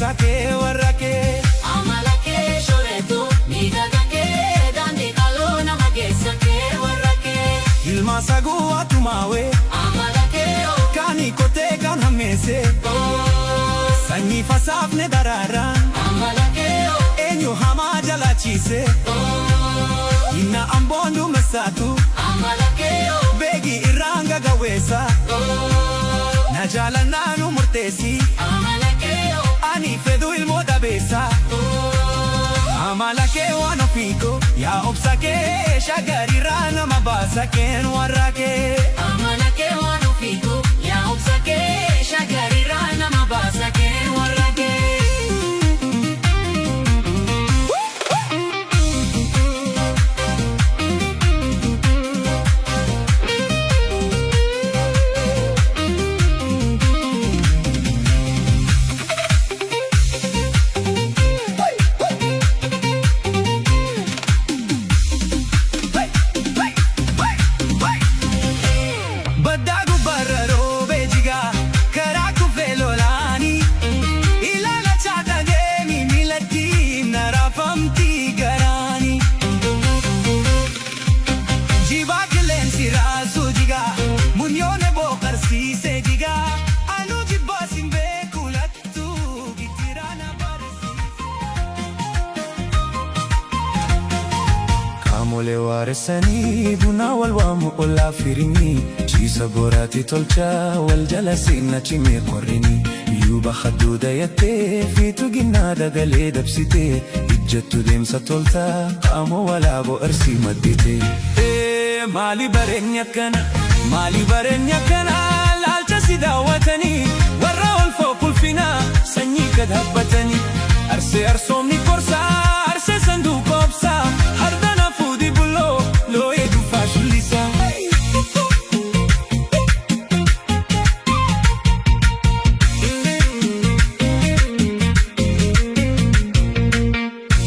obsake warake amalake shoretu nidagake dandi kalona magesake warake ilma sagu atumawe amalake kani kote kan hamese sanyi fasafne dararan amalake enyo hama jalachise inna ambondu masatu amalake begi iranga gawesa najala nanu murtesi amalake ani fedu ilmoda besa amalake wano piko ya obsake shagari rana mabasa ken warake amalake wanufiku ya obsake shagari rana mabasa ken warake Mole waresani buna walwamu ola firini chisa borati tolcha wal jalasina chime korrini yuba khaduda yatte fitu ginada gale dabsite ijjatu demsa tolta qamo wala bo arsi madite mali barenya kana lalcha sidawatani warra wal fawqul fina sanyi kadhabatani arsi arsomni korsa arsi sanduq obsa hardana fudi bullo lo yedu fashulisa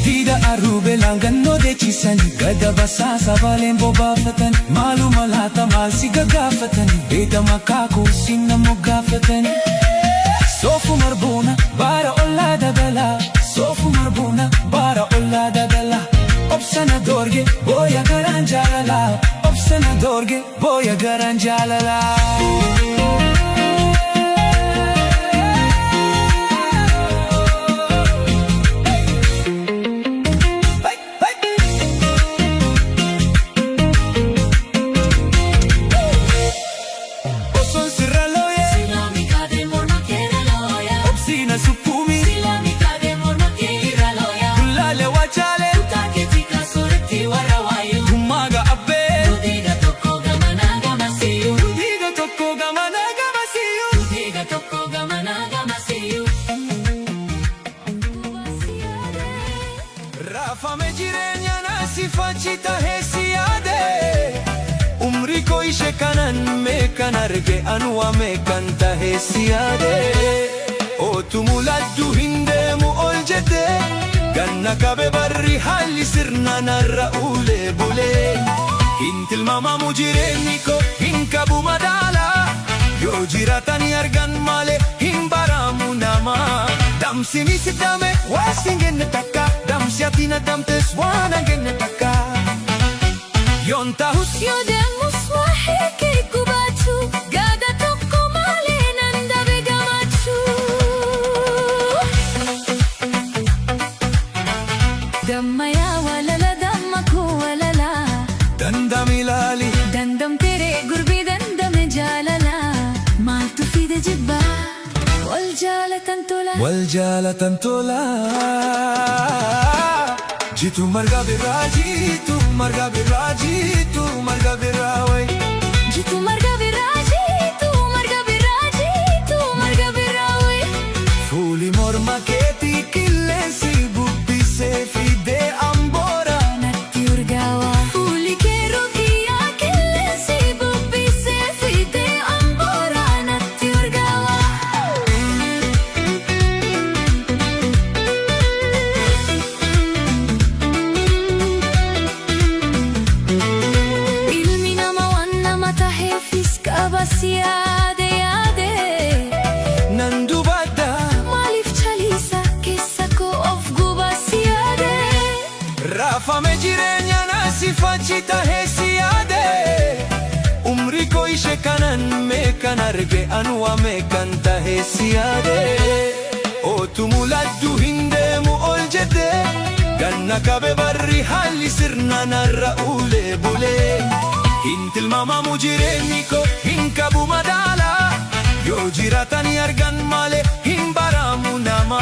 dida arube langano decisani gada basasa valembo bafatan malu malata malsi gagafatan beda makako sinna mugafatani sofu marbuna bara ollada bela sofu marbuna bara ollada bela obsana dorge boya garanjalala obsana dorge boya garanjalala Rafame jirenya nasi facita hesiade umri ko ishe kanan me kanarge anwa me kanta hesiade o tumuladdu hindemu oljete ganna kabe barri hali sirna narra ule bule intil mama mujireni ko hinkabu madala yo jiratani argan male himbaramu nama damsini sidame wasingen taka damsiatina damtes wana genne taka yonta hus yodemus wahike kubatu gada tokko male nanda begamachu damaya walala dammaku walala dandamilali dandam tere gurbi dandam jalala maltu fide jibba waljala tantola jitu marga biraji tu marga biraji tu marga birawai jitu marga biraji tu marga biraji tu marga birawai fuli morma keti killensi bubbi se fide ambora natti urgawa fuli kero kiya killensi bubbi se fide ambora natti urgawa Siade yade Nandu bada Malif chalisa fachi tahe siyaade umri ko ishe kanan meekan arge anwa meekan tahe siyaade otumuladu hindeemu ol jedhe ganna kabe barri haalli sirna narra ulee bulee hintilmaamamu jireenyi ko hin qabu madaala yoo jiraatanii argan malee hin baramu nama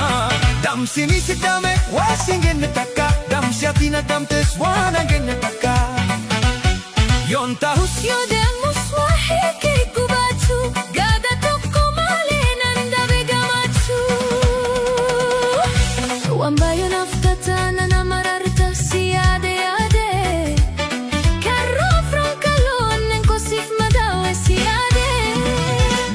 damsini sidame waasin genne takka damsi ati na damtes waan genne takka yoon tahus yoo deemus waa'ee kee gubachuu gada tokko malee nan dhabe gammachuu waan baay'ee naaf taataana nama rarta si yaade yaade karoo frankaloon kosiif madaawe si yaade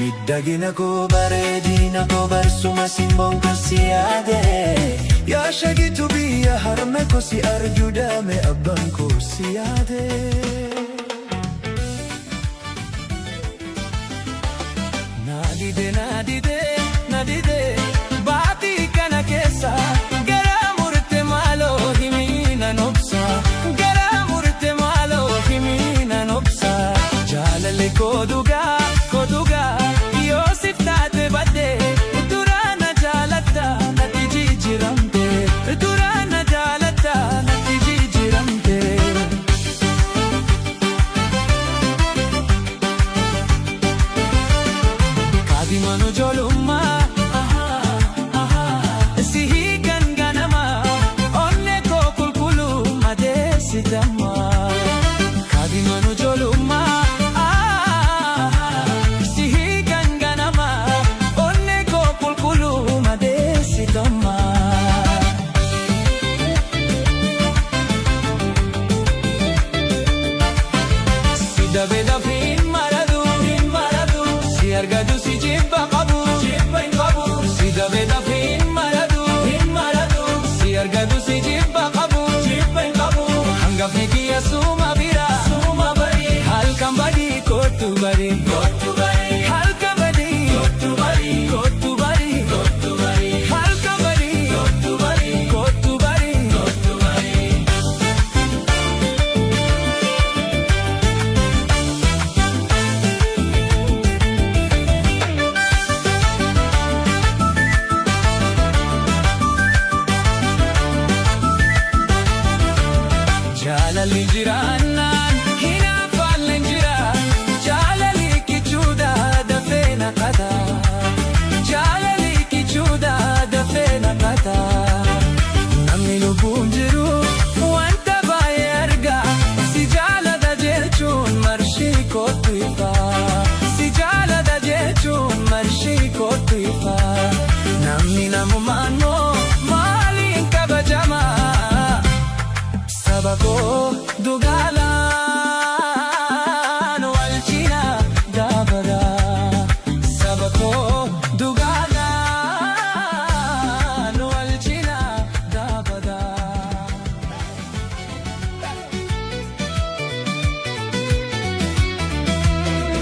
miidhagina koo bareedina koo barsuma simboonka si yaade yaa shagitu biyya harme ko si arjuu daame abbaan koo si yaade nadide baatii kana keessa gara murte maaloo himina nobsa gara murte maaloo himina nobsa jaalale kodugaa yoosif taate badde duraana jaalatta natti jijjiiramte duraana jaalatta natti jijjiiramte kaadimanu jolummaa sihi ganganama onne koo qulqulluu madeessitama kaadimanu jolummaa sihi ganganama onne koo qulqulluu madeessitama si dabeedhaaf hin maradu si argatu si jibba qabu hin qabu si dabeedhaaf hin maradu si argatu si jibba qabu hin qabu hangafni kiyya suma bira halkan badii kottu badii halkan badii kottu badii halkan badii kottu badii jaalalli jiraannaan hinaaffaalle jira jaalalli kichuudha dafee naqata jaalalli kichuudha dafee naqata namni lubbuun jiru wanta baay'ee arga si jaalata jechuun marshii kottu ifa si jaalata jechuun marshii kottu ifa namni namummaan moo maaliin kabajama sabako dugaalaan walchina daabada sabako dugaalaan walchina daabada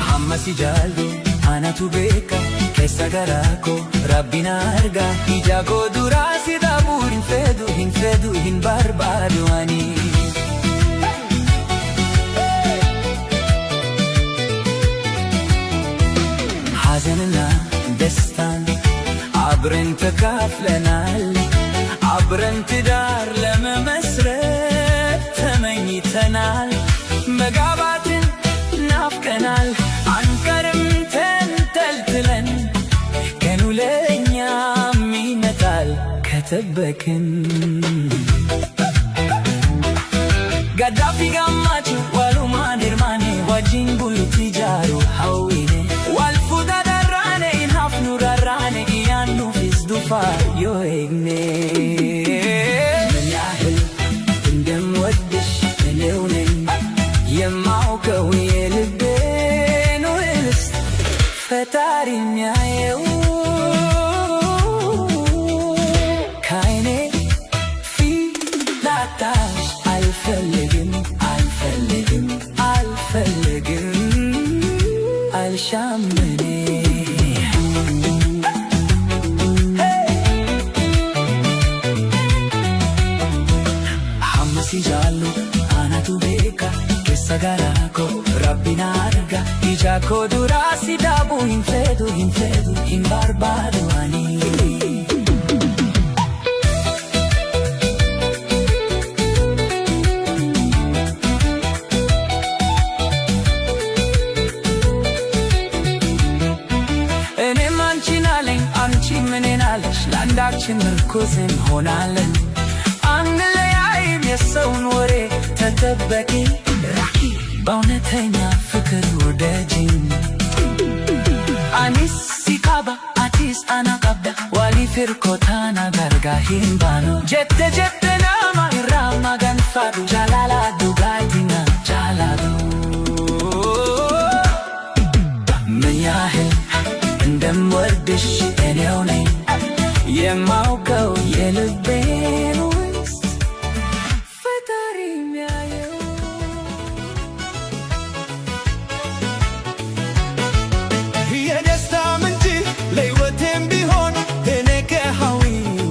hamma si jaallu anatu beeka keessa garaa koo rabbi na arga ija koo duraa si dhabuu hin fedhu hin barbaadu ani ሐዘንና ደስታን አብረን ተካፍለናል አብረን ትዳር ለመመስረት ተመኝተናል መጋባትን ናፍቀናል አንቀርም ተንጠልጥለን ቀኑ ለእኛም ይመጣል ከተበክን ጋዳፊ ጋማች ዋሉማን እርማኔ ዋጂን ቡሉት ጃሩ ሐዊኔ ዋልፉዳ ዳራኔ ኢንሃፍኑ ራራኔ ኢያኑ ፊዝዱፋ ዮኤግኔ ምን ያህል እንደምወድሽ እኔው ነኝ የማውቀው የልቤን ውስጥ ፈጣሪ የሚያየው ከዓይኔ ፊት ላጣሽ አልፈልግም አልሻም እኔ ሐመሲ ጃሉ አናቱ ቤካ keessa garaa koo Rabbiin arga ija koo duraa si dhaabuu hin fedhu hin barbaadu ani. ለአንዳችን ምርኩዝ እንሆናለን አንለያይም የሰውን ወሬ ተጠበቂ ራቂ በእውነተኛ ፍቅር ውደጂኝ አኒስ ሲቃባ አቲስ አናቀብዳ ዋሊ ፊርኮታና ጋርጋ ሂምባኖ ጀተ ጀተናማ ይራማ ገንፋዱ ጃላላ ዱጋቲና ጃላዱ ምን ያህል እንደምወድሽ እኔው ነኝ የማውቀው የልቤን ውስጥ ፈጣሪ የሚያየው የደስታ ምንጭ ለሕይወቴም ቢሆን እኔ ከሃዊ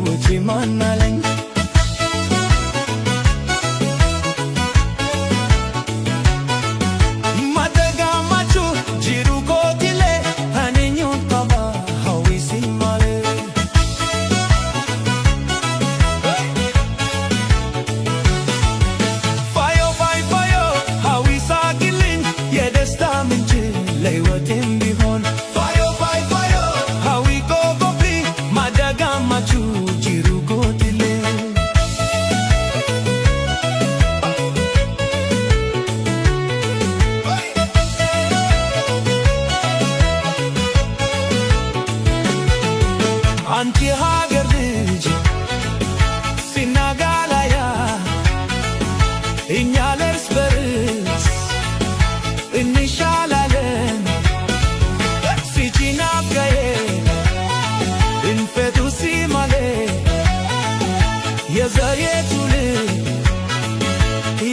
ውጪ ማን አለኝ? ማደጋማችሁ ጂሩ ኮቲሌ አኔኙን ታባ ሃዊ ሲማሌ ለሕይወቴም ቢሆን ፋዮ ፋይ ፋዮ ሃዊ ኮኮፊ ማደጋማቹ ጂሩ ጎትሌ አንቲ ሀገር ልጅ ሲናጋላያ እኛ ለእርስ በርስ እንሻላለን የዘሬቱ ልጅ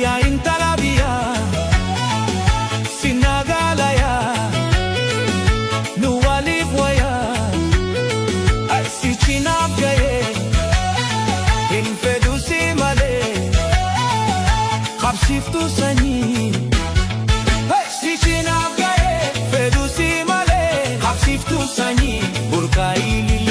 ያይንተላቢያ ሲናጋላያ ንዋሊፍ ወያ ሲቺናብገዬ ኢንፌዱ ሲማሌ ካብሲፍቱ ሰኚ ሲቺናብገዬ ፌዱ ሲማሌ ካብሲፍቱ ሰኚ ቡርካይ ሊሊ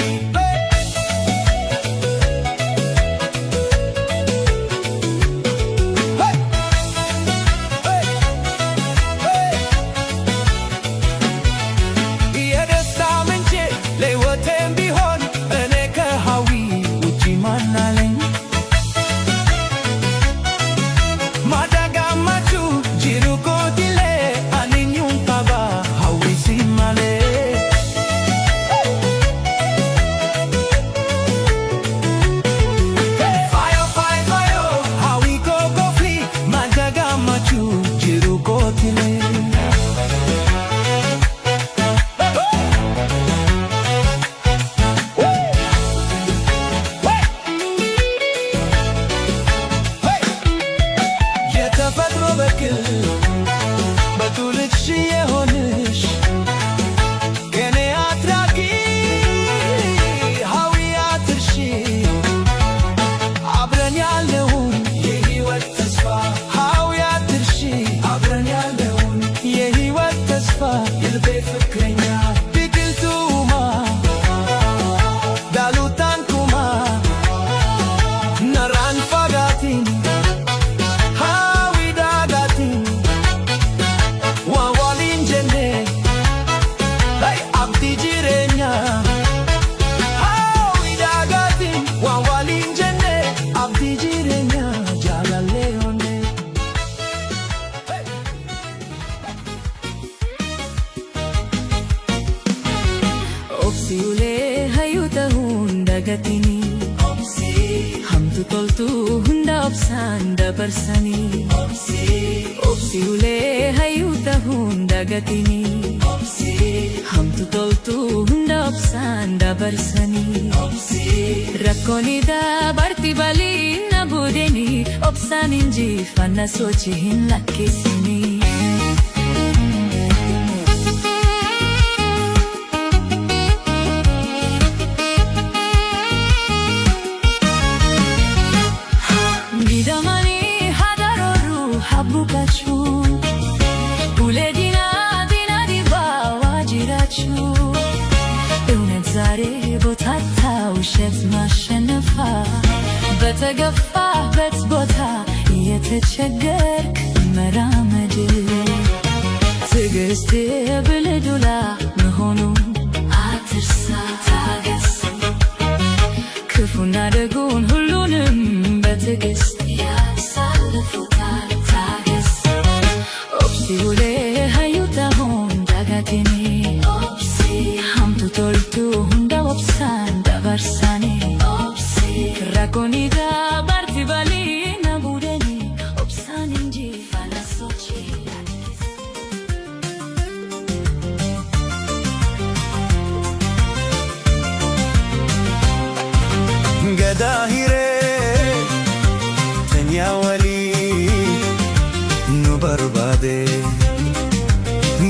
ለሕይወቴም ቢሆን እኔ ከሃዊ ውጪ ማን አለኝ? ማደጋማችሁ ጂሩ ኮቲሌ አኒኙን ታባ ሃዊ ሲማሌ ፋዮ ፋይ ፋዮ ሃዊ ኮኮፊ ማደጋማችሁ ጂሩ ኮቲሌ በትውልድሽ የሆንሽ ከኔ አትራቂ ሃዊ አትርሺ አብረን ያለውን የሕይወት ተስፋ ሃዊ አትርሺ አብረን ያለውን የሕይወት ተስፋ የልቤ ፍቅረኛ ቢቅልቱማ ዳሉታንኩማ ነራን ፋጋቲን Obsiulee hayuuta hunda gatini hamtu toltu hunda obsaan dabarsanii Obsiulee hayuuta hunda gatini hamtu toltu hunda obsaan dabarsanii rakkooni dabarti balii na budeni obsaan injifanna sochi hin lakkisini Gidamani hadaroru habukachu jechuun ulee diinaa dhiibbaa jiraachuu እውነት ዛሬ ቦታታ ውሸት ማሸነፋ በተገፋበት ቦታ የተቸገርክ መራመድ ትዕግስት ብልህ ዱላ መሆኑን አትርሳ። ታገስ ክፉና ደጉን ሁሉንም በትዕግስት ያሳልፉታል። ታገስ ኦብሲ ውሌ ሃዩታሆን ዳጋቴኔ ኦብሲ hamtu toltu hunda obsaan dabarsani obsi rakonita barti balina budeni obsaan inji falasochi gadahire tanya wali nu barbade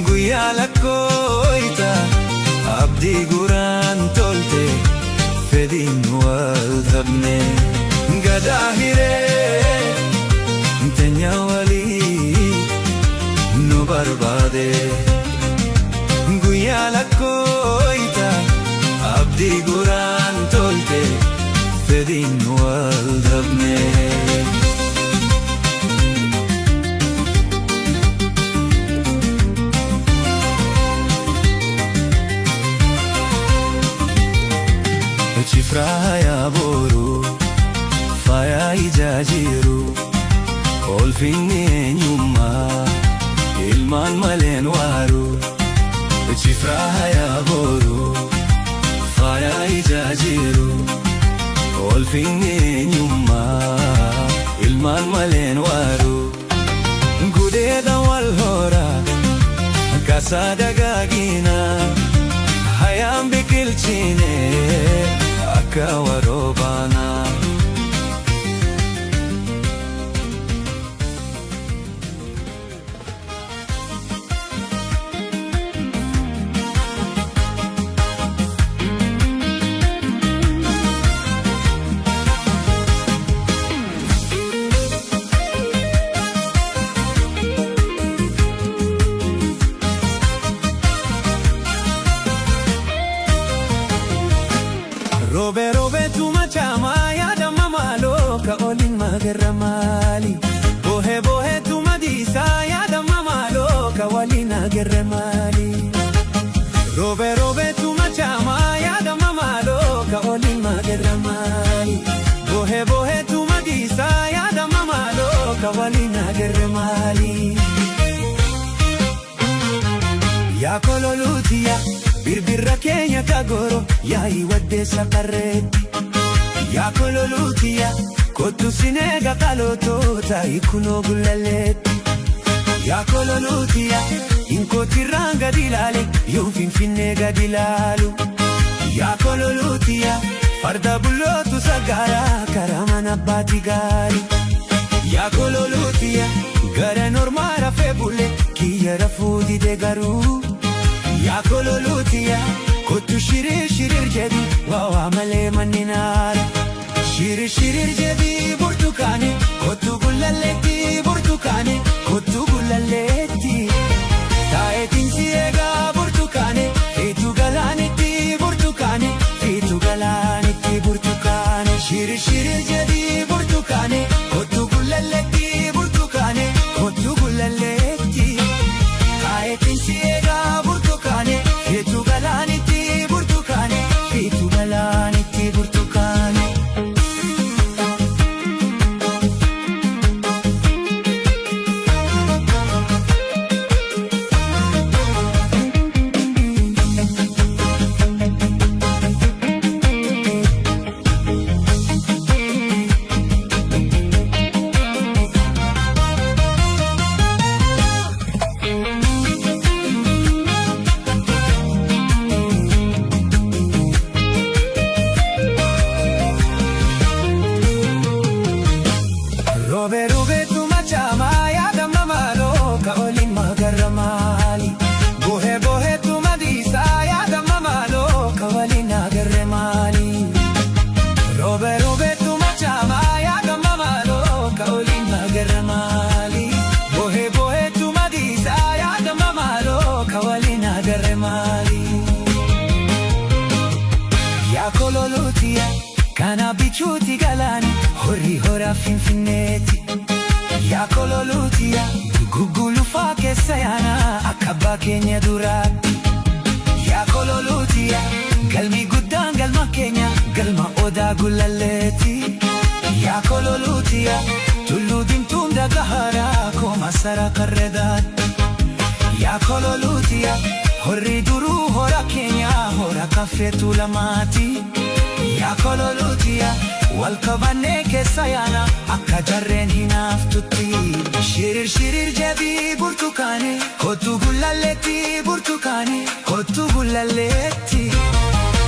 guyala koita abdi guran tolte fedin wal dhabne gadahire tenya wali nu barbade guyala koita abdi guran tolte fedin wal dhabne Faya boru, faya ijajiru, olfinni enyumma, ilman malen waru. Faya boru, faya ijajiru, olfinni enyumma, ilman malen waru. Gudeda wal hora, kasada gagina, hayam bikilchine. Kawarobana Robe robe tu machama ya dama malo ka olin magarramali bohe bohe tu madisa ya dama malo ka walina garramali robe robe tu machama ya dama malo ka olin magarramali bohe bohe tu madisa ya dama malo ka walina garramali ya kololutia birbirra keenya kagoro yaai waddeessa qarreetti yaa kololuutiya kottu sineega qalootoota ikunoo gullalleetti yaa kololuutiya inkootirraan gadi ilaale yoo finfinnee gadi ilaalu yaa kololuutiya farda bullootu sagaaraa karaa mana abbaati gaari yaa kololuutiya gara normaa rafee bulle kiyya rafuu dide garuu yaa kololuutiya kottu shirir shirir jedhi waawaa malee manninara shirir shirir jedhi burtukaane kottu gullalleetti burtukaane kottu gullalleetti taa'eetiin si eegaa burtukaane feetu galaanitti burtukaane feetu galaanitti burtukaane shirir shirir jedhi burtukaane kottu gullalleetti burtukaane kottu gullalleetti taa'eetiin si eegaa feetu galaanitti burtukaane feetu galaanitti burtukaane mali. Yaa kololuutiya kana bichuuti galani hori hora finfinneeti. Yaa kololuutiya gugulufaa keessa yaana akka abbaa keenya duraatti. Yaa kololuutiya galmi guddaan galma keenya galma odaa gulalleeti. Yaa kololuutiya tulluu diimtuun dagaharaa kooma sara karredaatti. Yaa kololuutiya horri duruu hora keenya hora kaffeetu lamaati. Yaa kololuutiya wal qabannee keessa yaana akka jarreen hinaaftutti. Shirir shirir jedhii burtukaane kottu gulalleetti burtukaane kottu gulalleetti.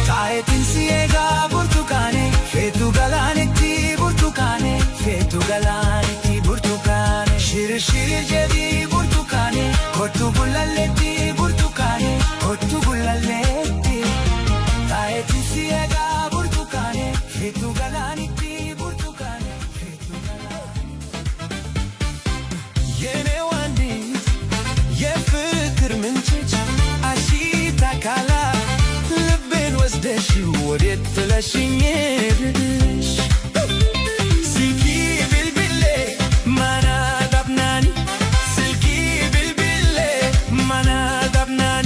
Taayetiin si eegaa burtukaane feetu galaanitti burtukaane feetu galaanitti burtukaane. Shirir shirir jedhii burtukaane kottu gulalleetti burtukaane kottu gulalleetti. Taayetiin si eegaa burtukaane feetu galaanitti burtukaane feetu galaanitti. Yene wandit የፍቅር ምንጭ አሺታ ካላ ልቤን ወስደሽ ወዴት ጥለሽኝ ሄድሽ? ስልኪ ብልብሌ ማናዳብናኒ ስልኪ ብልብሌ ማናዳብናኒ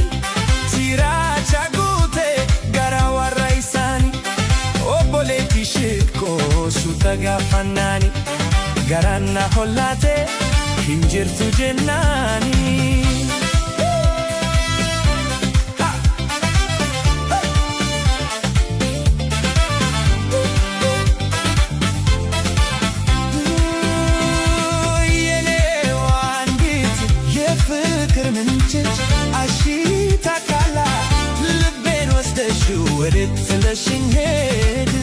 ሲራቻ ጉቴ ጋራ ዋራይሳኒ ኦቦሌቲ ሽኮ ሱተጋፋናኒ ጋራና ሆላቴ hinjirtu jennani. Yene wandit የፍቅር ምንጭ አሺታ ካላ ልቤን ወስደሽ ወዴት ጥለሽኝ ሄድሽ?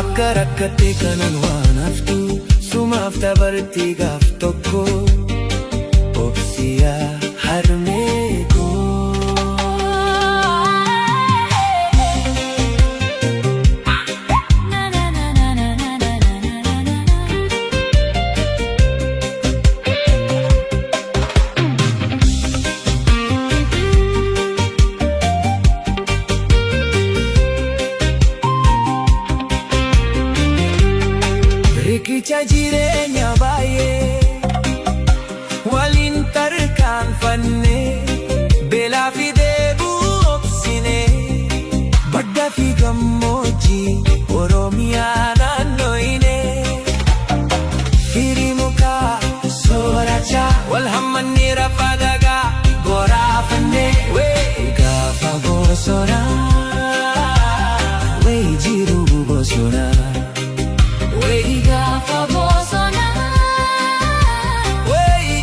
Akka rakkate kanan waan haftu Dhumaaf dabartii gaaf tokko obsiyaa harmee koo. Riqicha jireenya baay'ee waliin tarkaanfannee beelaa fi dheebuu obsinee badda fi gammoojjii Oromiyaa naannooyinee firii mukaa soorachaa wal hammannee rafaa dagaa boraafannee wee gaafa bosonaa wee jiruu bosonaa.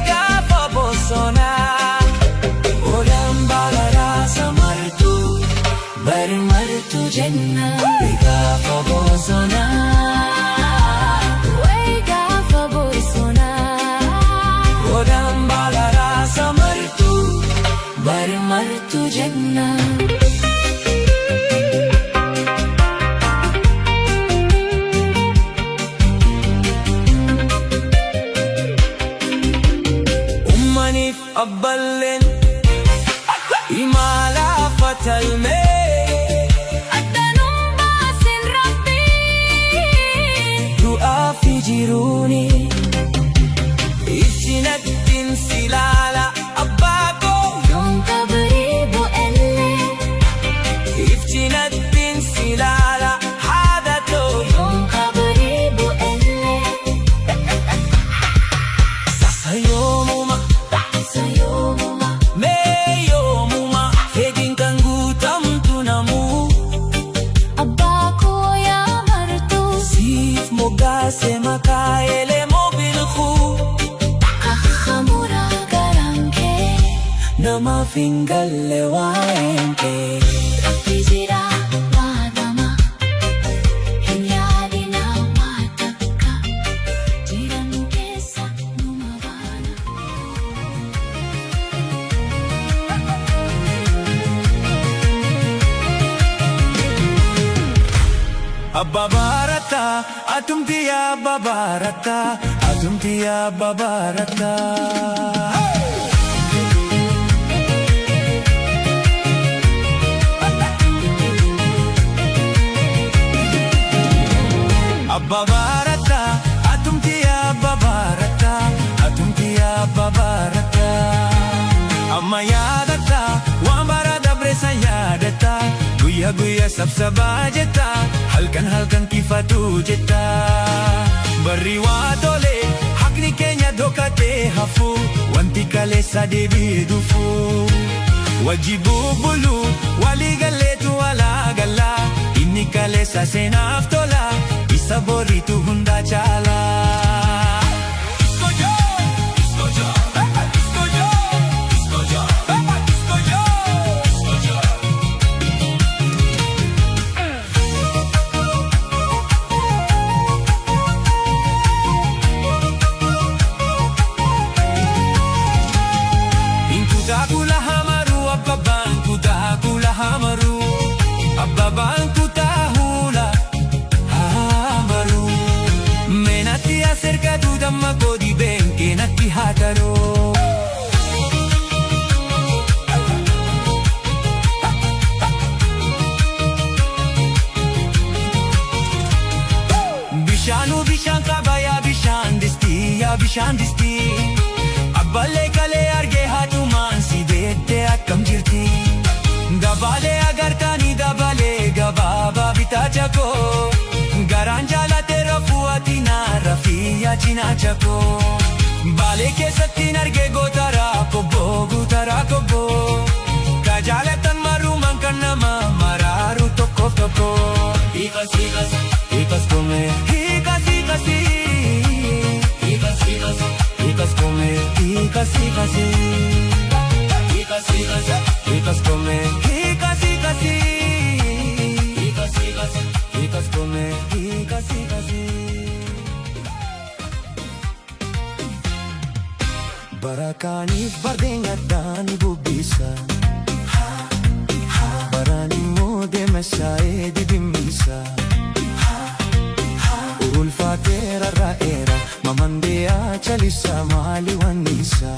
Gaafa bosonaa olaan balaraasa martuu bari martuu jenna. Gaafa bosonaa olaan balaraasa martuu bari martuu jenna. Abballeen imala fatalmee addanuun baasin rabbii du'aa fi jiruuni ibsinattiin silaala abbaa koo yoon kabrii bu'ellee ibsinattiin silaala haadha too yoon kabrii bu'ellee sasa yoomuma sema kaele mobilku kahamura garanke nama fingalle waenke rapizira wadama hinyadi na mataka jiranu kesa numavana Abba Barata atumti Abba Barata atumti Abba Barata. Abba Barata atumti Abba Barata atumti Abba Barata. Amma yaadata waan bara dabre san yaadata guyyaa guyyaa sabsabaa jetta halkan halkan kifatu jetta barri waa tole haqni keenya dhokatee hafu wanti kaleessa deebi'ee dhufu wajji bubbulu walii galleetu walaa galla inni kaleessa seenaaf tola isa boriitu hunda caala. Ababaan kutaa hula hamaru menatti aserkatu damma kodi benke natti hataro bishanu bishan kabaya bishan disti abballe kale arge hatuman sidette akkam jirti dabale agartani dabale gababa bitachako garan jalate rafuatina rafiya chinachako bale kesatti narge gotara kobo kajalatan maruman kanama mararu tokko hikas come hikas come hikas come hikas come hikas come Halkaniif bardeen addaan bubbisa baraan immoo deema shaayee didimmiisa ulfaateera ra'eera mamandeeyaa chalisa maali wanniisa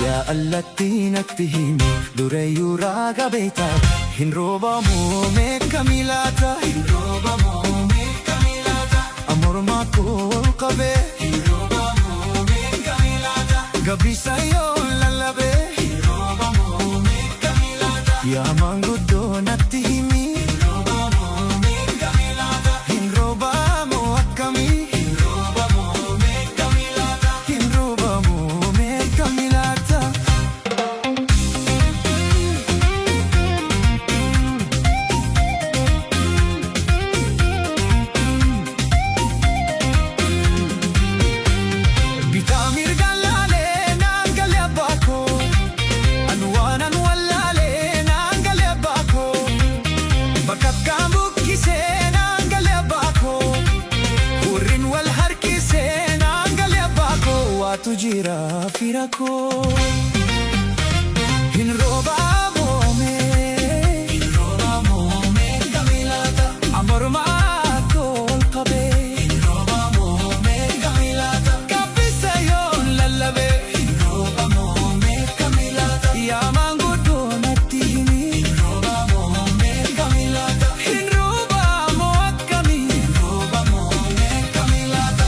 yaa allattii natti himi dureeyyuu raaga beektaa hin roobamoo meeqa miilaata hin roobamoo meeqa miilaata amormaa koo qabee hin roobamoo meeqa miilaata gabbisa yoo lallabee hin roobamoo meeqa miilaata yaa maanguddoo natti himi hin roobamoo meeqa miilaata hin roobamoo akkamii hin roobamoo meeqa miilaata hin roobamoo meeqa miilaata. Tu jira fira ko hin roobamoo meeqa miilaata amormaa koo ol qabee hin roobamoo meeqa miilaata gabbisa yoo lallabee hin roobamoo meeqa miilaata yaa maanguddoo natti himi hin roobamoo meeqa miilaata hin roobamoo akkamii hin roobamoo meeqa miilaata.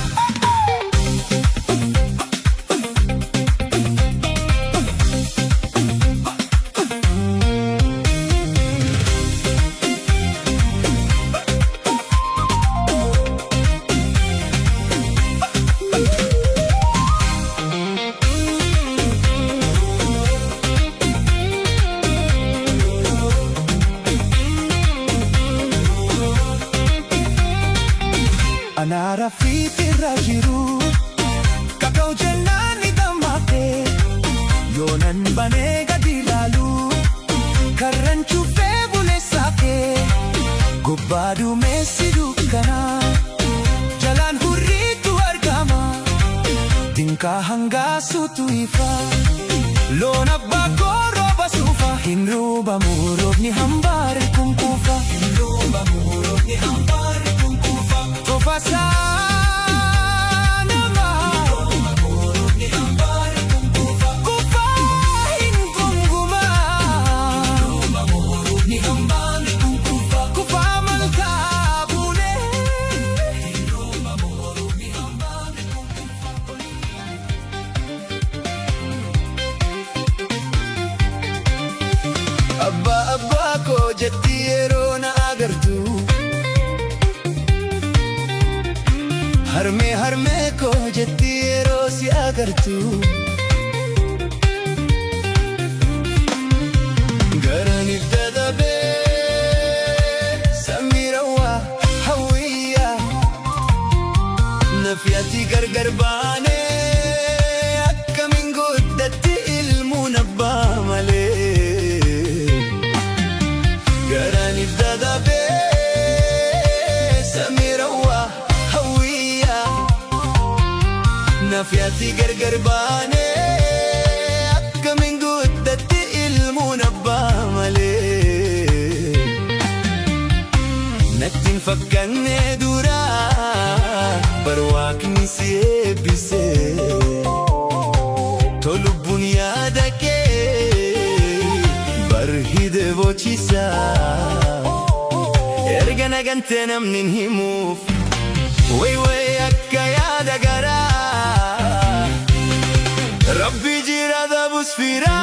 Anaara fiitirra jiru kaka'u jennaan ni gammaatee yoonan banee gadi ilaalu karran cufee buleessaa kee gubbaa duumessi dukkanaa jalaan hurriitu argama dinkaa hangaasuutu ifa loon abbaa koo rooba suufa hin roobamu roobni hambaare kun kuufa hin roobamu roobni hambaare kun kuufa tofasa nama hin roobamu roobni hambaare kun kuufa kuufa hin gunguma hin roobamu roobni hambaare kun kuufa kuufa malkaa bulee hin roobamu roobni hambaare kun kuufa. Abbaa abbaa koo jetti yeroo na agartu harmee harmee koo jetti yeroo si agartu garaniif dadhabee samiirawaa hawwiyyaa nafi ati gargar baanee akkamiin guddatti ilmuun abbaa malee garaniif dadhabee samiirawaa nafi ati gargar baanee akkamiin guddatti ilmuun abbaa malee nattiin fakkanne duraa bar waaqni si eebbisee tolubbuun yaada kee bar hide bochisaa erga nagantee namni hin himuuf way akka yaada garaa Rabbi jira dabus firaa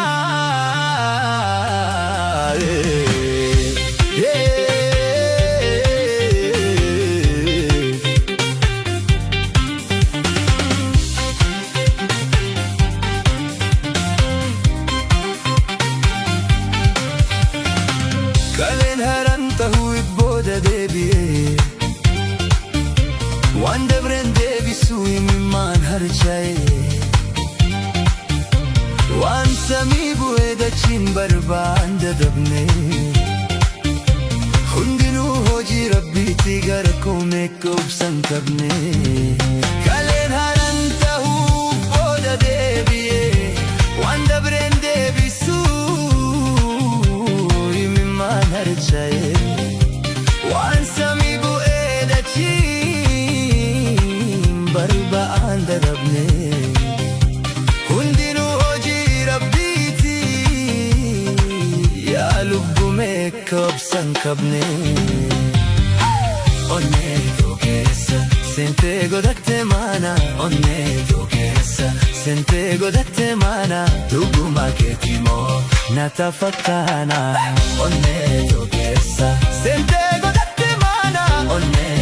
kaleen haran tahuu ibbooda deebi'ee waan dabreen deebisuu imimmaan harcaa'ee waan samii bu'ee dachiin barbaanda dabne hundinuu hojii rabbiitti gara koomee qobsan qabne kaleen haran tahuu booda deebi'ee barba'aan dadhabne hundinuu hojii rabbiiti yaa lubbumee kabsan qabne onnee keessa sentee godhatte maana onnee keessa sentee godhatte maana dhuguma keetii moo natti fakkaana onnee keessa sentee godhatte maana onnee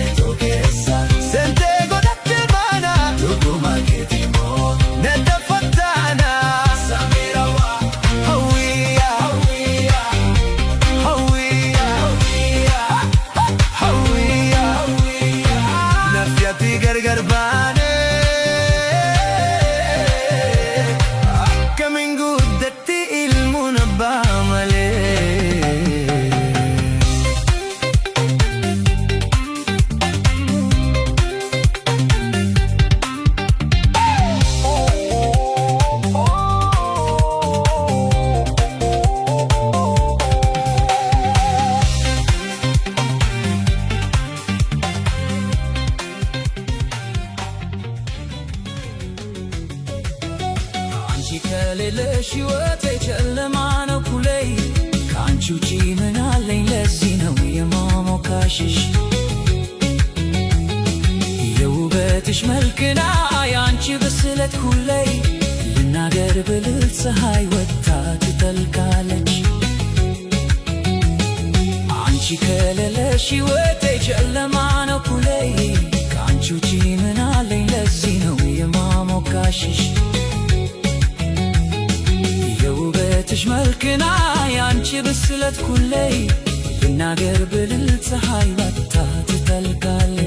keessa sentee godhatte maana dhuguma keetii moo natti fakkaana Samirawa hawwiya hawwiya hawwiya hawwiya nafyati gargar baane akkamiin guddatti ilmuun abbaa malee አንቺ ከሌለሽ ሕይወቴ ጨለማ ነው ኩሌ ከአንቺ ውጪ ምን አለኝ ለዚህ ነው የማሞካሽሽ የውበትሽ መልክና የአንቺ ብስለት ኩሌ ልናገር ብልል ፀሐይ ወጥታ ትጠልቃለች አንቺ ከሌለሽ ሕይወቴ ጨለማ ነው ኩሌ ከአንቺ ውጪ ምን አለኝ ለዚህ ነው የማሞካሽሽ የውበትሽ መልክና የአንቺ ብስለት ኩሌ ልናገር ብልል ፀሐይ ወጥታ ትጠልቃለች